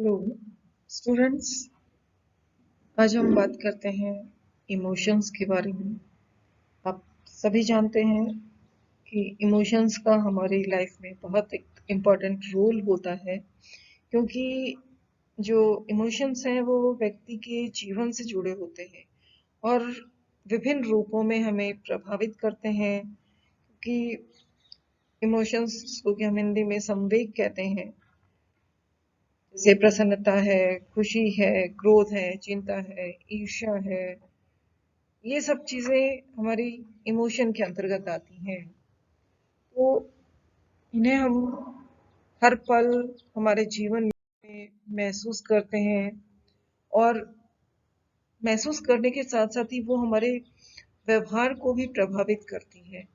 Hello students. आज हम बात करते हैं इमोशंस के बारे में। आप सभी जानते हैं कि इमोशंस का हमारी लाइफ में बहुत एक इम्पॉर्टेंट रोल होता है, क्योंकि जो इमोशंस हैं वो व्यक्ति के जीवन से जुड़े होते हैं और विभिन्न रूपों में हमें प्रभावित करते हैं। कि इमोशंस को कि हम हिंदी में संवेग कहते हैं, जैसे प्रसन्नता है, खुशी है, क्रोध है, चिंता है, ईर्ष्या है। ये सब चीजें हमारी इमोशन के अंतर्गत आती हैं। तो इन्हें हम हर पल हमारे जीवन में महसूस करते हैं और महसूस करने के साथ साथ ही वो हमारे व्यवहार को भी प्रभावित करती है।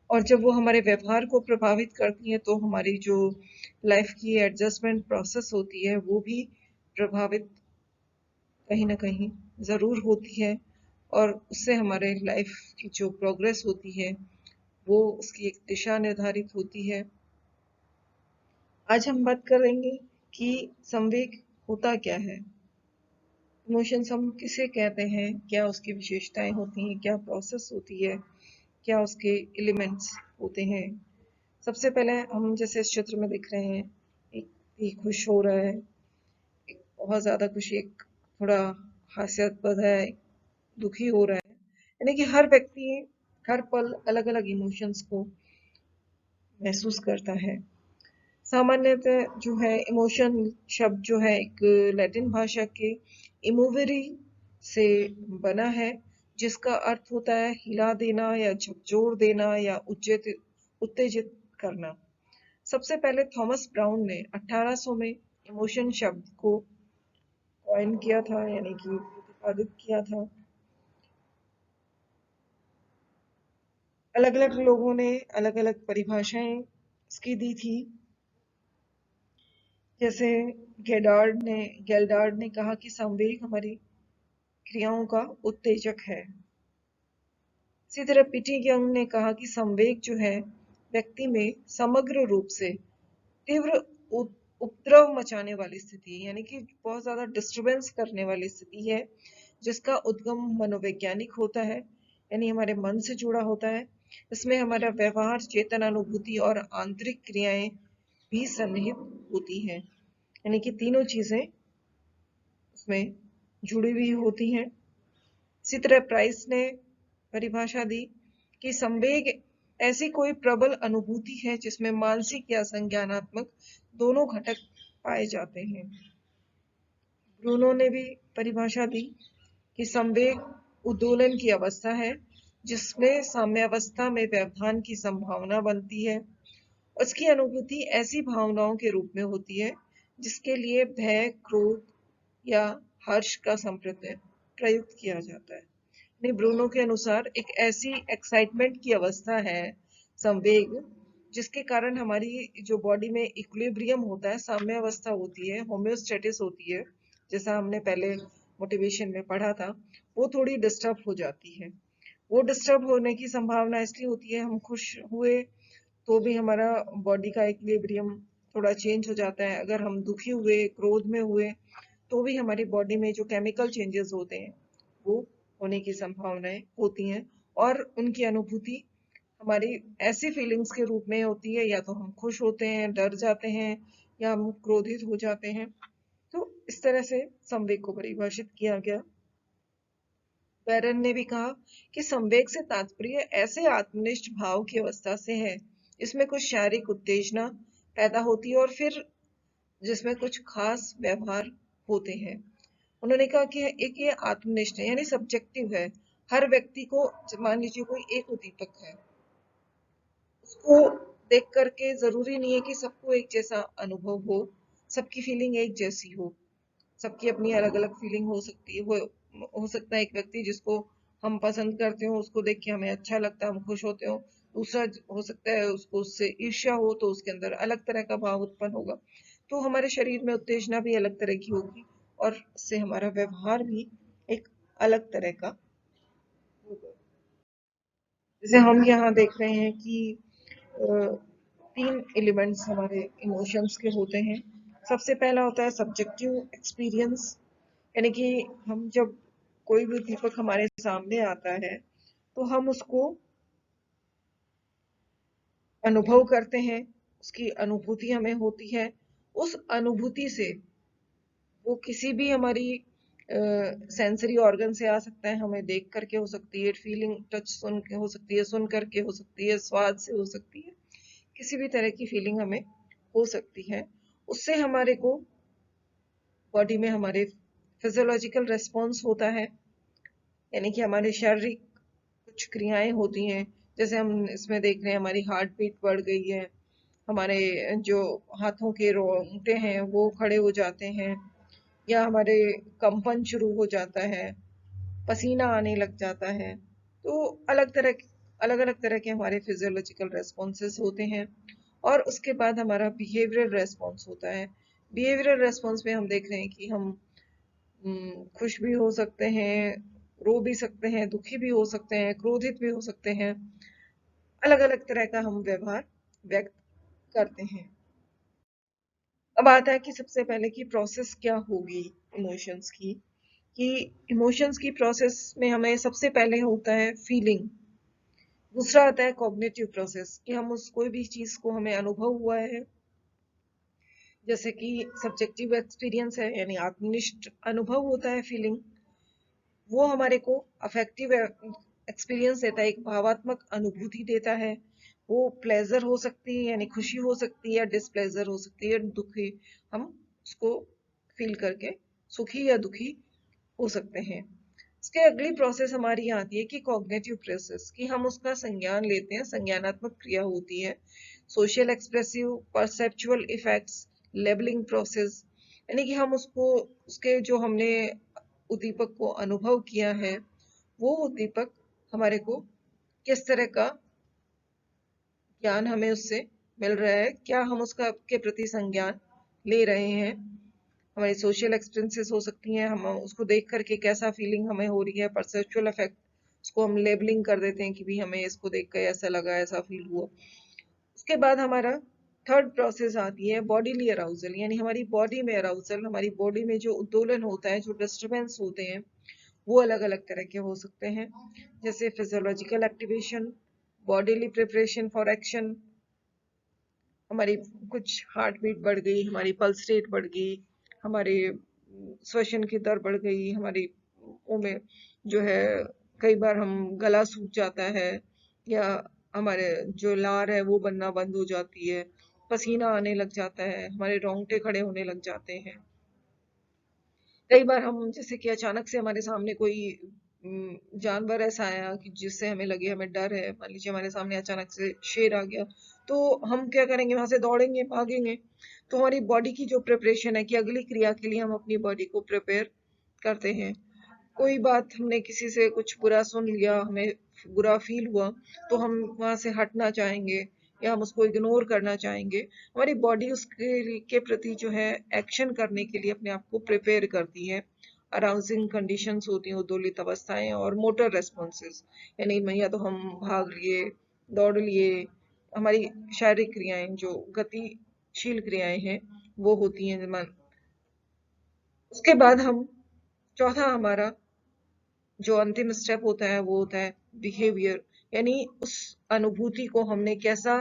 और जब वो हमारे व्यवहार को प्रभावित करती है तो हमारी जो लाइफ की एडजस्टमेंट प्रोसेस होती है वो भी प्रभावित कहीं ना कहीं ज़रूर होती है, और उससे हमारे लाइफ की जो प्रोग्रेस होती है वो उसकी एक दिशा निर्धारित होती है। आज हम बात करेंगे कि संवेग होता क्या है, इमोशंस हम किसे कहते हैं, क्या उसकी विशेषताएं होती हैं, क्या प्रोसेस होती है, क्या उसके एलिमेंट्स होते हैं। सबसे पहले हम जैसे इस चित्र में दिख रहे हैं, एक व्यक्ति खुश हो रहा है, एक बहुत ज़्यादा खुशी, एक थोड़ा हास्यास्पद है, दुखी हो रहा है। यानी कि हर व्यक्ति हर पल अलग अलग इमोशंस को महसूस करता है। सामान्यतः जो है इमोशन शब्द जो है एक लैटिन भाषा के इमोवेरी से बना है, जिसका अर्थ होता है हिला देना या झकझोर देना या उत्तेजित करना। सबसे पहले थॉमस ब्राउन ने 1800 में इमोशन शब्द को कॉइन किया था, यानी कि प्रतिपादित किया था। अलग अलग लोगों ने अलग अलग परिभाषाएं इसकी दी थी। जैसे गेल्डार्ड ने कहा कि संवेग हमारी क्रियाओं का उत्तेजक है। इसी तरह पीटी यंग ने कहा कि संवेग जो है व्यक्ति में समग्र रूप से तीव्र उपद्रव मचाने वाली स्थिति है, यानी कि बहुत ज्यादा डिस्टरबेंस करने वाली स्थिति है, जिसका उद्गम मनोवैज्ञानिक होता है, यानी हमारे मन से जुड़ा होता है। इसमें हमारा व्यवहार, चेतन, अनुभूति और आंतरिक क्रियाएं भी सन्निहित होती हैं, यानी कि तीनों चीजें उसमें जुड़ी हुई होती हैं। इसी तरह प्राइस ने परिभाषा दी कि संवेग ऐसी कोई प्रबल अनुभूति है जिसमें मानसिक या संज्ञानात्मक दोनों घटक पाए जाते हैं। ब्रूनो ने भी परिभाषा दी कि संवेग उद्दोलन की अवस्था है जिसमें साम्यावस्था में व्यवधान की संभावना बनती है। उसकी अनुभूति ऐसी भावनाओं के रूप में होती है जिसके लिए भय, क्रोध या हर्ष का प्रयुक्त किया जाता है। ब्रूनो के अनुसार एक ऐसी एक्साइटमेंट की अवस्था है संवेग, जिसके कारण हमारी जो बॉडी में इक्विलिब्रियम होता है, साम्य अवस्था होती है, होम्योस्टेटिस होती है, जैसा हमने पहले मोटिवेशन में पढ़ा था, वो थोड़ी डिस्टर्ब हो जाती है। वो डिस्टर्ब होने की संभावना इसलिए होती है, हम खुश हुए तो भी हमारा बॉडी का इक्विलिब्रियम थोड़ा चेंज हो जाता है। अगर हम दुखी हुए, क्रोध में हुए, तो भी हमारी बॉडी में जो केमिकल चेंजेस होते हैं वो होने की संभावनाएं होती हैं, और उनकी अनुभूति हमारी ऐसी फीलिंग्स के रूप में होती है, या तो हम खुश होते हैं, डर जाते हैं, या हम क्रोधित हो जाते हैं। तो इस तरह से संवेग को परिभाषित किया गया। बैरन ने भी कहा कि संवेग से तात्पर्य ऐसे आत्मनिष्ठ भाव की अवस्था से है जिसमें कुछ शारीरिक उत्तेजना पैदा होती है और फिर जिसमें कुछ खास व्यवहार होते हैं। उन्होंने कहा कि एक ये आत्मनिष्ठ है, यानी सब्जेक्टिव है। हर व्यक्ति को, मान लीजिए कोई एक उद्दीपक है, उसको देख करके जरूरी नहीं है कि सबको एक जैसा अनुभव हो, सबकी फीलिंग एक जैसी हो। सबकी अपनी अलग अलग फीलिंग हो सकती है। हो सकता है एक व्यक्ति जिसको हम पसंद करते हो, उसको देख के हमें अच्छा लगता है, हम खुश होते हो। दूसरा हो सकता है उसको उससे ईर्ष्या हो, तो उसके अंदर अलग तरह का भाव उत्पन्न होगा। तो हमारे शरीर में उत्तेजना भी अलग तरह की होगी, और इससे हमारा व्यवहार भी एक अलग तरह का होगा। जैसे हम यहाँ देख रहे हैं कि 3 एलिमेंट्स हमारे इमोशंस के होते हैं, सबसे पहला होता है सब्जेक्टिव एक्सपीरियंस, यानी कि हम जब कोई भी उद्दीपक हमारे सामने आता है तो हम उसको अनुभव करते हैं, उसकी अनुभूति हमें होती है। उस अनुभूति से वो किसी भी हमारी सेंसरी ऑर्गन से आ सकता है, हमें देख करके हो सकती है, फीलिंग टच सुन के हो सकती है, सुन करके हो सकती है, स्वाद से हो सकती है, किसी भी तरह की फीलिंग हमें हो सकती है। उससे हमारे को बॉडी में हमारे फिजियोलॉजिकल रेस्पॉन्स होता है, यानी कि हमारे शारीरिक कुछ क्रियाएं होती हैं। जैसे हम इसमें देख रहे हैं हमारी हार्ट बीट बढ़ गई है, हमारे जो हाथों के रोंगटे हैं वो खड़े हो जाते हैं, या हमारे कंपन शुरू हो जाता है, पसीना आने लग जाता है। तो अलग अलग तरह के हमारे फिजियोलॉजिकल रेस्पॉन्सेस होते हैं। और उसके बाद हमारा बिहेवियरल रेस्पॉन्स होता है। बिहेवियरल रेस्पॉन्स में हम देख रहे हैं कि हम खुश भी हो सकते हैं, रो भी सकते हैं, दुखी भी हो सकते हैं, क्रोधित भी हो सकते हैं। अलग अलग तरह का हम व्यवहार व्यक्त करते हैं। अब आता है कि सबसे पहले की प्रोसेस क्या होगी इमोशंस की, कि इमोशंस की प्रोसेस में हमें सबसे पहले होता है फीलिंग। दूसरा आता है कॉग्निटिव प्रोसेस, कि हम उस कोई भी चीज को हमें अनुभव हुआ है, जैसे कि सब्जेक्टिव एक्सपीरियंस है, यानी आत्मनिष्ठ अनुभव होता है फीलिंग, वो हमारे को अफेक्टिव एक्सपीरियंस देता है, एक भावात्मक अनुभूति देता है। वो प्लेजर हो सकती है, यानी खुशी हो सकती है, डिसप्लेजर हो सकती है, दुखी, हम उसको फील करके सुखी या दुखी हो सकते हैं। इसके अगली प्रोसेस हमारी आती है कि कॉग्निटिव प्रोसेस, कि हम उसका संज्ञान लेते हैं, संज्ञानात्मक क्रिया होती है। Social expressive perceptual effects, labelling process, यानी कि हम उसको उसके जो हमने उद्दीपक को अनुभव किया है, वो उद्दीपक हमारे को किस तरह का ज्ञान हमें उससे मिल रहा है, क्या हम उसका के प्रति संज्ञान ले रहे हैं। हमारी सोशल एक्सपीरियंसेस हो सकती हैं, हम उसको देख करके कैसा फीलिंग हमें हो रही है, परसेप्चुअल इफेक्ट, उसको हम लेबलिंग कर देते हैं कि भी हमें इसको देख कर ऐसा लगा, ऐसा फील हुआ। उसके बाद हमारा थर्ड प्रोसेस आती है बॉडीली अराउजल, यानी हमारी बॉडी में अराउजल, हमारी बॉडी में जो उत्दोलन होता है, जो डिस्टर्बेंस होते हैं, वो अलग अलग तरह के हो सकते हैं। जैसे physiological activation, bodily preparation for action, हमारी कुछ हार्ट बीट बढ़ गई, हमारी पल्स रेट बढ़ गई, हमारे श्वसन की दर बढ़ गई, हमारी में जो है कई बार हम गला सूख जाता है, या हमारे जो लार है वो बनना बंद हो जाती है, पसीना आने लग जाता है, हमारे रोंगटे खड़े होने लग जाते हैं। कई बार हम जैसे कि अचानक से हमारे सामने कोई जानवर ऐसा आया कि जिससे हमें लगे हमें डर है, मान लीजिए हमारे सामने अचानक से शेर आ गया, तो हम क्या करेंगे, वहां से दौड़ेंगे, भागेंगे। तो हमारी बॉडी की जो प्रिपरेशन है कि अगली क्रिया के लिए हम अपनी बॉडी को प्रिपेयर करते हैं। कोई बात हमने किसी से कुछ बुरा सुन लिया, हमें बुरा फील हुआ, तो हम वहां से हटना चाहेंगे या हम उसको इग्नोर करना चाहेंगे। हमारी बॉडी उसके के प्रति जो है एक्शन करने के लिए अपने आप को प्रिपेयर करती है। अराउजिंग कंडीशंस होती हैं, उद्दोलित अवस्थाएं, और मोटर रेस्पॉन्सेज, यानी या तो हम भाग लिए, दौड़ लिए, हमारी शारीरिक क्रियाएं जो गतिशील क्रियाएं हैं वो होती हैं। उसके बाद हम चौथा हमारा जो अंतिम स्टेप होता है वो होता है बिहेवियर, यानी उस अनुभूति को हमने कैसा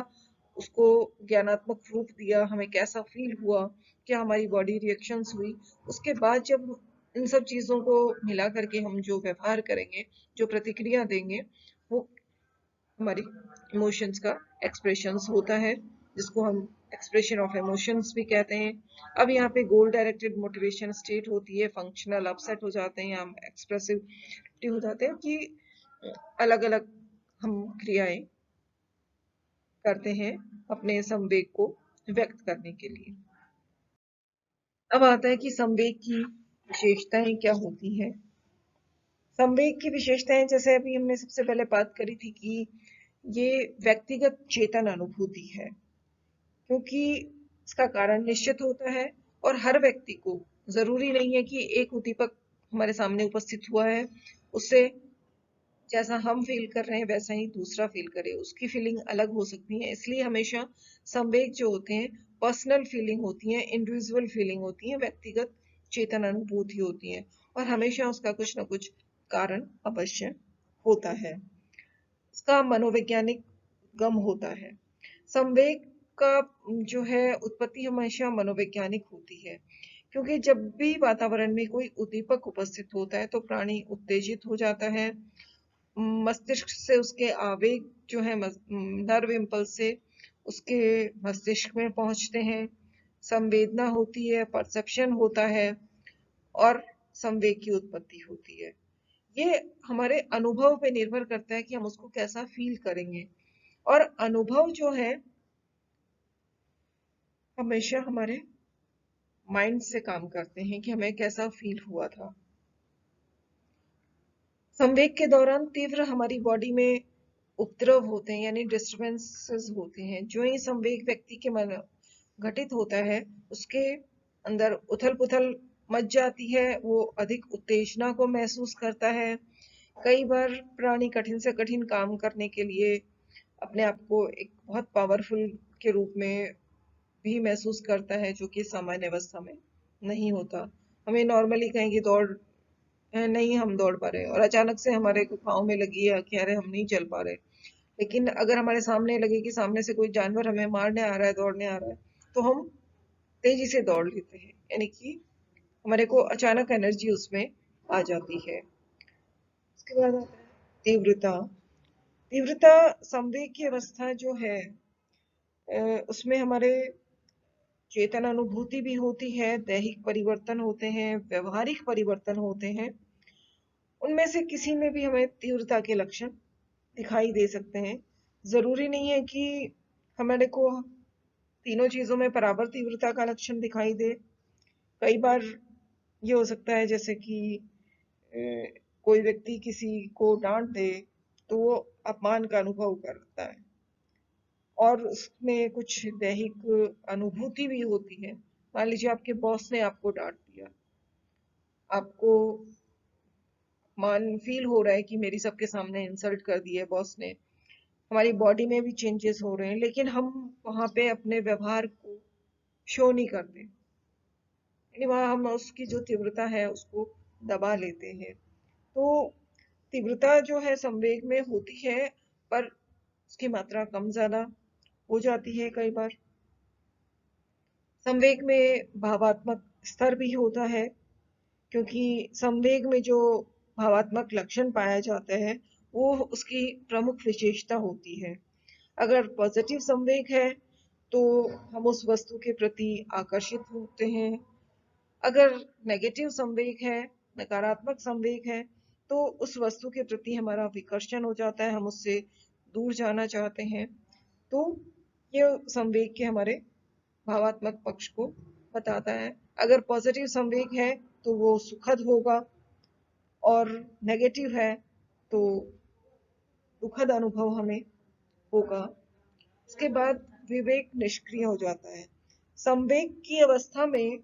उसको ज्ञानात्मक रूप दिया, हमें कैसा फील हुआ, क्या हमारी बॉडी रिएक्शंस हुई। उसके बाद जब इन सब चीजों को मिला करके हम जो व्यवहार करेंगे, जो प्रतिक्रिया देंगे, वो हमारी इमोशंस का एक्सप्रेशंस होता है, जिसको हम एक्सप्रेशन ऑफ इमोशंस भी कहते हैं। अब यहाँ पे गोल डायरेक्टेड मोटिवेशन स्टेट होती है, फंक्शनल अपसेट हो जाते हैं, हम एक्सप्रेसिव हो जाते हैं, कि अलग अलग हम क्रियाएं करते हैं अपने संवेग को व्यक्त करने के लिए। अब आता है कि संवेग की विशेषताएं क्या होती हैं। संवेग की विशेषताएं, जैसे अभी हमने सबसे पहले बात करी थी कि ये व्यक्तिगत चेतन अनुभूति है, क्योंकि इसका कारण निश्चित होता है, और हर व्यक्ति को जरूरी नहीं है कि एक उद्दीपक हमारे सामने उपस्थित हुआ है, उससे जैसा हम फील कर रहे हैं वैसा ही दूसरा फील करे, उसकी फीलिंग अलग हो सकती है। इसलिए हमेशा संवेग जो होते हैं पर्सनल फीलिंग होती हैं, इंडिविजुअल फीलिंग होती हैं, व्यक्तिगत चेतन अनुभूति होती है, और हमेशा उसका कुछ ना कुछ कारण अवश्य होता है। इसका मनोवैज्ञानिक गम होता है। संवेग का जो है उत्पत्ति हमेशा मनोवैज्ञानिक होती है, क्योंकि जब भी वातावरण में कोई उद्दीपक उपस्थित होता है तो प्राणी उत्तेजित हो जाता है। मस्तिष्क से उसके आवेग जो है नर्व इम्पल्स से उसके मस्तिष्क में पहुंचते हैं, संवेदना होती है, परसेप्शन होता है, और संवेग की उत्पत्ति होती है। ये हमारे अनुभव पे निर्भर करता है कि हम उसको कैसा फील करेंगे, और अनुभव जो है हमेशा हमारे माइंड से काम करते हैं कि हमें कैसा फील हुआ था। संवेग के दौरान तीव्र हमारी बॉडी में उपद्रव होते हैं, यानी डिस्टर्बेंसेस होते हैं। जो ही संवेग व्यक्ति के मन घटित होता है, उसके अंदर उथल पुथल मच जाती है, वो अधिक उत्तेजना को महसूस करता है। कई बार प्राणी कठिन से कठिन काम करने के लिए अपने आप को एक बहुत पावरफुल के रूप में भी महसूस करता है, जो कि सामान्य अवस्था में नहीं होता। हमें नॉर्मली कहें कि दौड़ नहीं हम दौड़ पा रहे, और अचानक से हमारे को पाँव में लगी है कि अरे हम नहीं चल पा रहे, लेकिन अगर हमारे सामने लगे कि सामने से कोई जानवर हमें मारने आ रहा है, दौड़ने आ रहा है, तो हम तेजी से दौड़ लेते हैं, यानी कि हमारे को अचानक एनर्जी उसमें आ जाती है। उसके बाद आता है तीव्रता। तीव्रता संवेग की अवस्था जो है, उसमें हमारे चेतन अनुभूति भी होती है, दैहिक परिवर्तन होते हैं, व्यवहारिक परिवर्तन होते हैं। उनमें से किसी में भी हमें तीव्रता के लक्षण दिखाई दे सकते हैं। जरूरी नहीं है कि हमारे को तीनों चीजों में बराबर तीव्रता का लक्षण दिखाई दे। कई बार ये हो सकता है जैसे कि कोई व्यक्ति किसी को डांट दे तो वो अपमान का अनुभव करता है, और उसमें कुछ दैहिक अनुभूति भी होती है। मान लीजिए आपके बॉस ने आपको डांट दिया, आपको मान फील हो रहा है कि मेरी सबके सामने इंसल्ट कर दी है बॉस ने, हमारी बॉडी में भी चेंजेस हो रहे हैं, लेकिन हम वहां पे अपने व्यवहार को शो नहीं करते, यानी वहां हम उसकी जो तीव्रता है उसको दबा लेते हैं। तो तीव्रता जो है संवेग में होती है, पर उसकी मात्रा कम ज्यादा हो जाती है। कई बार संवेग में भावात्मक स्तर भी होता है, क्योंकि संवेग में जो भावात्मक लक्षण पाया जाता है वो उसकी प्रमुख विशेषता होती है। अगर पॉजिटिव संवेग है तो हम उस वस्तु के प्रति आकर्षित होते हैं। अगर नेगेटिव संवेग है, नकारात्मक संवेग है, तो उस वस्तु के प्रति हमारा विकर्षण हो जाता है, हम उससे दूर जाना चाहते हैं। तो ये संवेग के हमारे भावात्मक पक्ष को बताता है। अगर पॉजिटिव संवेग है तो वो सुखद होगा, और नेगेटिव है तो दुखद अनुभव हमें होगा। उसके बाद विवेक निष्क्रिय हो जाता है। संवेग की अवस्था में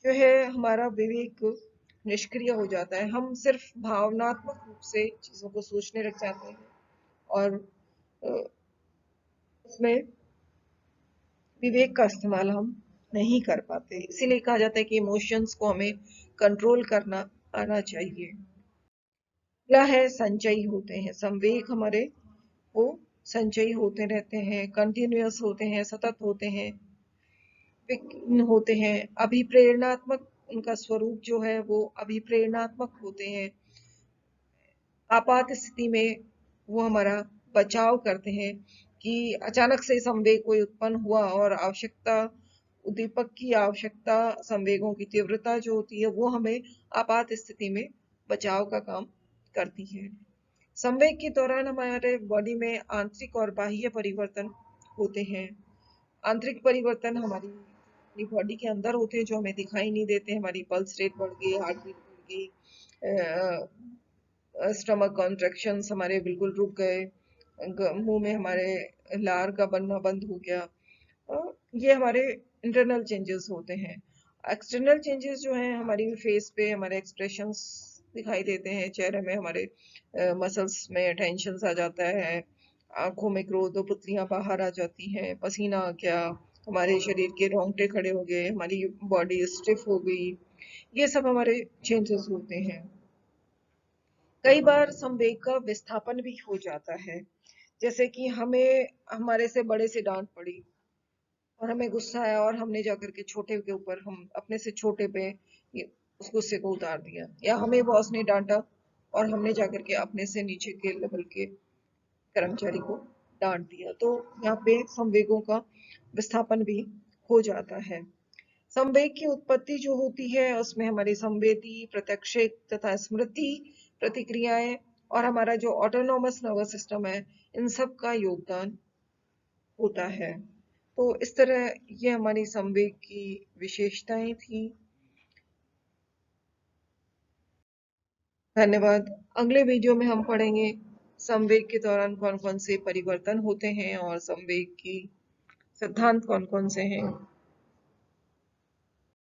जो है हमारा विवेक निष्क्रिय हो जाता है, हम सिर्फ भावनात्मक रूप से चीजों को सोचने लग जाते हैं, और उसमें विवेक का इस्तेमाल हम नहीं कर पाते। इसीलिए कहा जाता है कि इमोशंस को हमें कंट्रोल करना आना चाहिए। अगला है संचयी होते हैं। संवेग हमारे वो संचयी होते रहते हैं, कंटिन्यूअस होते हैं, सतत होते हैं, होते हैं, अभिप्रेरणात्मक। उनका स्वरूप जो है वो अभिप्रेरणात्मक होते हैं। आपात स्थिति में वो हमारा बचाव करते हैं, कि अचानक से संवेग कोई उत्पन्न हुआ और आवश्यकता उद्दीपक की आवश्यकता, संवेगों की तीव्रता जो होती है वो हमें आपात स्थिति में बचाव का काम करती है। संवेग के दौरान हमारे बॉडी में आंतरिक और बाह्य परिवर्तन होते हैं। आंतरिक परिवर्तन हमारी बॉडी के अंदर होते हैं, जो हमें दिखाई नहीं देते। हमारी पल्स रेट बढ़ गई, हार्ट बीट बढ़ गई, स्टमक कॉन्ट्रैक्शंस हमारे बिल्कुल रुक गए, मुंह में हमारे लार का बनना बंद हो गया। ये हमारे इंटरनल चेंजेस होते हैं। एक्सटर्नल चेंजेस जो हैं हमारी फेस पे हमारे एक्सप्रेशंस दिखाई देते हैं, चेहरे में हमारे मसल्स में टेंशन आ जाता है, आंखों में क्रोध, तो पुतलियां बाहर आ जाती हैं, पसीना आ गया, हमारे शरीर के रोंगटे खड़े हो गए, हमारी बॉडी स्टिफ हो गई। ये सब हमारे चेंजेस होते हैं। कई बार संवेग का विस्थापन भी हो जाता है, जैसे कि हमें हमारे से बड़े से डांट पड़ी और हमें गुस्सा आया और हमने जाकर के छोटे के ऊपर, हम अपने से छोटे पे उस गुस्से को उतार दिया, या हमें बॉस ने डांटा और हमने जाकर के अपने से नीचे के लेवल के कर्मचारी को डांट दिया। तो यहाँ पे संवेगों का विस्थापन भी हो जाता है। संवेग की उत्पत्ति जो होती है उसमें हमारी संवेदी, प्रत्यक्षिक तथा स्मृति प्रतिक्रियाएं और हमारा जो ऑटोनोमस नर्वस सिस्टम है, इन सब का योगदान होता है। तो इस तरह ये हमारी संवेग की विशेषताएं थी। धन्यवाद। अगले वीडियो में हम पढ़ेंगे संवेग के दौरान कौन कौन से परिवर्तन होते हैं और संवेग की सिद्धांत कौन कौन से हैं।